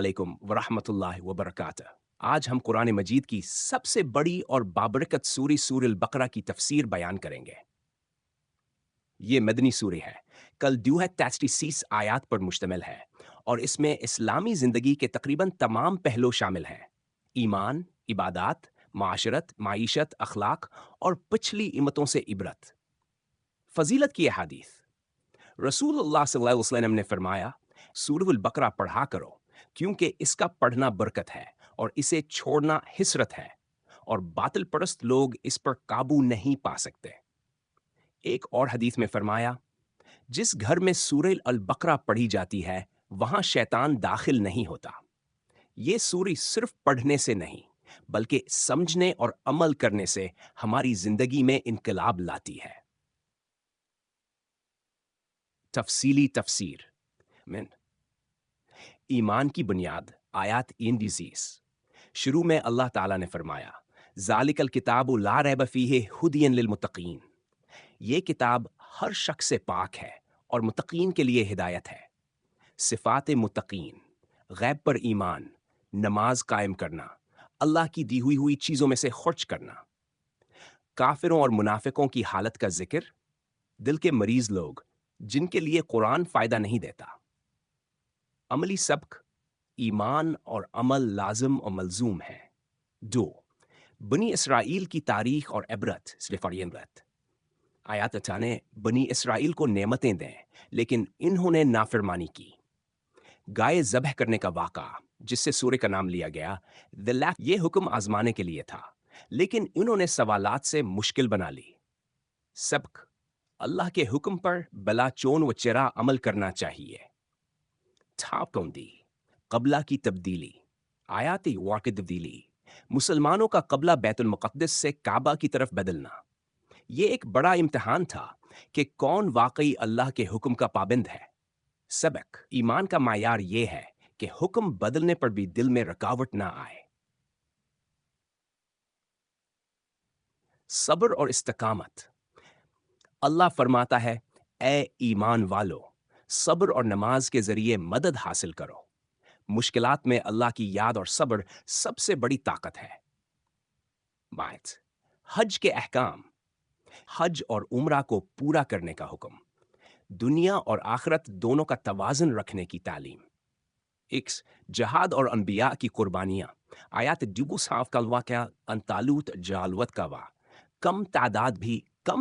अलैकुम वरहमतुल्लाहि वबरकातुह। आज हम कुरान मजीद की सबसे बड़ी और बाबरकत सूरह बकरा की तफसीर बयान करेंगे। ये मदनी सूरह है, कल 236 आयात पर मुश्तमिल है और इसमें इस्लामी ज़िंदगी के तकरीबन तमाम पहलू शामिल हैं। ईमान, इबादात, माशरत, माईशत, अखलाक और पिछली इमतों से इबरत। फजीलत की अहादीस। रसूलुल्लाह सल्लल्लाहु अलैहि वसल्लम ने फरमाया, सूरह बकरा पढ़ा करो क्योंकि इसका पढ़ना बरकत है और इसे छोड़ना हिसरत है और बातिल परस्त लोग इस पर काबू नहीं पा सकते। एक और हदीस में फरमाया, जिस घर में सूरह अल बकरा पढ़ी जाती है वहां शैतान दाखिल नहीं होता। ये सूरह सिर्फ पढ़ने से नहीं बल्कि समझने और अमल करने से हमारी जिंदगी में इनकलाब लाती है। तफसीली तफसीर में ईमान की बुनियाद आयात इन डिजीज। शुरू में अल्लाह ताला ने फरमाया, ज़ालिकल किताबु ला रैब फीहि हुदियन लिल मुत्तकीन। ये किताब हर शख्स से पाक है और मुत्तकीन के लिए हिदायत है। सिफात मुत्तकीन, गैब पर ईमान, नमाज कायम करना, अल्लाह की दी हुई चीज़ों में से खर्च करना। काफिरों और मुनाफिकों की हालत का जिक्र, दिल के मरीज लोग जिनके लिए कुरान फायदा नहीं देता। अमली सबक, ईमान और अमल लाजिम और मलजूम है। 2. बनी इसराइल की तारीख और इबरत सिर्फ आयात अचाने बनी इसराइल को नेमतें दें लेकिन इन्होंने नाफरमानी की। गाय ज़बह करने का वाक़ा जिससे सूर्य का नाम लिया गया, ये हुक्म आजमाने के लिए था लेकिन इन्होंने सवालात से मुश्किल बना ली। सबक, अल्लाह के हुक्म पर बला चोन व चिरा अमल करना चाहिए। थापकौंदी, कबला की तब्दीली, आयाती वाक़ तब्दीली, मुसलमानों का कबला बैतुल मुक़द्दस से काबा की तरफ बदलना। ये एक बड़ा इम्तिहान था कि कौन वाकई अल्लाह के हुक्म का पाबंद है। सबक, ईमान का मायार ये है कि हुक्म बदलने पर भी दिल में रुकावट ना आए। सब्र और इस्तकामत। अल्लाह फरमाता है, ए ईमान वालो, सब्र और नमाज के जरिए मदद हासिल करो। मुश्किलात में अल्लाह की याद और सब्र सबसे बड़ी ताकत है। बात, हज के अहकाम, हज और उम्रा को पूरा करने का हुक्म, दुनिया और आखिरत दोनों का तवाज़ुन रखने की तालीम। इक्स, जहाद और अनबिया की कुर्बानियां, आयात दुगु साफ का वाक़या अंतालूत जालवत का वा। कम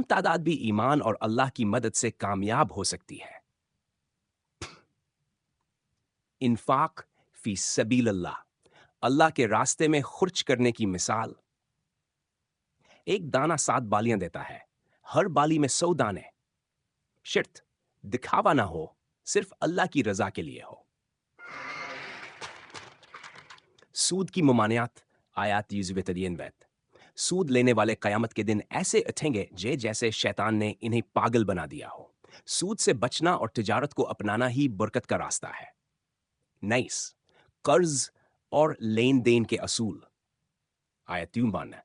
तादाद भी ईमान और अल्लाह की मदद से कामयाब हो सकती है। इन्फाक फी सबीलल्लाह, अल्लाह के रास्ते में खर्च करने की मिसाल। एक दाना 7 बालियां देता है, हर बाली में 100 दाने। शर्त, दिखावा ना हो, सिर्फ अल्लाह की रजा के लिए हो। सूद की ममानियात, आयात यूज़ुबतरियन वैत। सूद लेने वाले कयामत के दिन ऐसे उठेंगे जैसे शैतान ने इन्हें पागल बना दिया हो। सूद से बचना और तिजारत को अपनाना ही बरकत का रास्ता है। नाइस, कर्ज और लेन देन के असूल, आयत यूं मानना,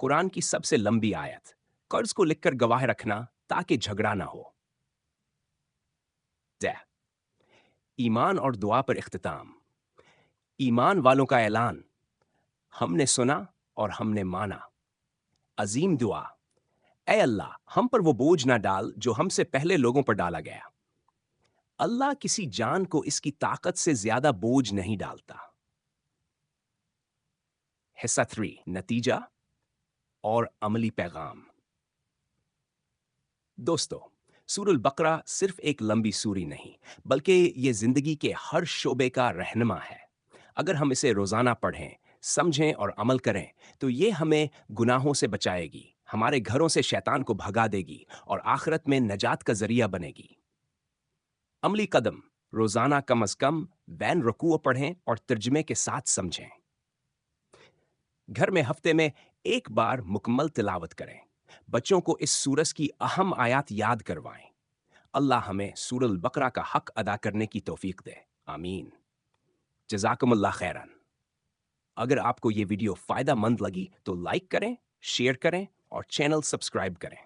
कुरान की सबसे लंबी आयत। कर्ज को लिखकर गवाह रखना ताकि झगड़ा ना हो। दै, ईमान और दुआ पर इख्तिताम। ईमान वालों का ऐलान, हमने सुना और हमने माना। अजीम दुआ, ऐ अल्लाह हम पर वो बोझ ना डाल जो हमसे पहले लोगों पर डाला गया। अल्लाह किसी जान को इसकी ताकत से ज्यादा बोझ नहीं डालता। हिस्सा 3, नतीजा और अमली पैगाम। दोस्तों, सूरह बकरा सिर्फ एक लंबी सूरी नहीं बल्कि ये जिंदगी के हर शोबे का रहनुमा है। अगर हम इसे रोजाना पढ़ें, समझें और अमल करें तो ये हमें गुनाहों से बचाएगी, हमारे घरों से शैतान को भगा देगी और आखिरत में नजात का जरिया बनेगी। अमली कदम, रोजाना कम अज कम बैन रकूअ पढ़ें और तर्जमे के साथ समझें। घर में हफ्ते में एक बार मुकम्मल तिलावत करें। बच्चों को इस सूरज की अहम आयात याद करवाएं। अल्लाह हमें सूरह बकरा का हक अदा करने की तौफीक दे, आमीन। जज़ाकुमुल्लाह खैरन। अगर आपको ये वीडियो फायदा मंद लगी तो लाइक करें, शेयर करें और चैनल सब्सक्राइब करें।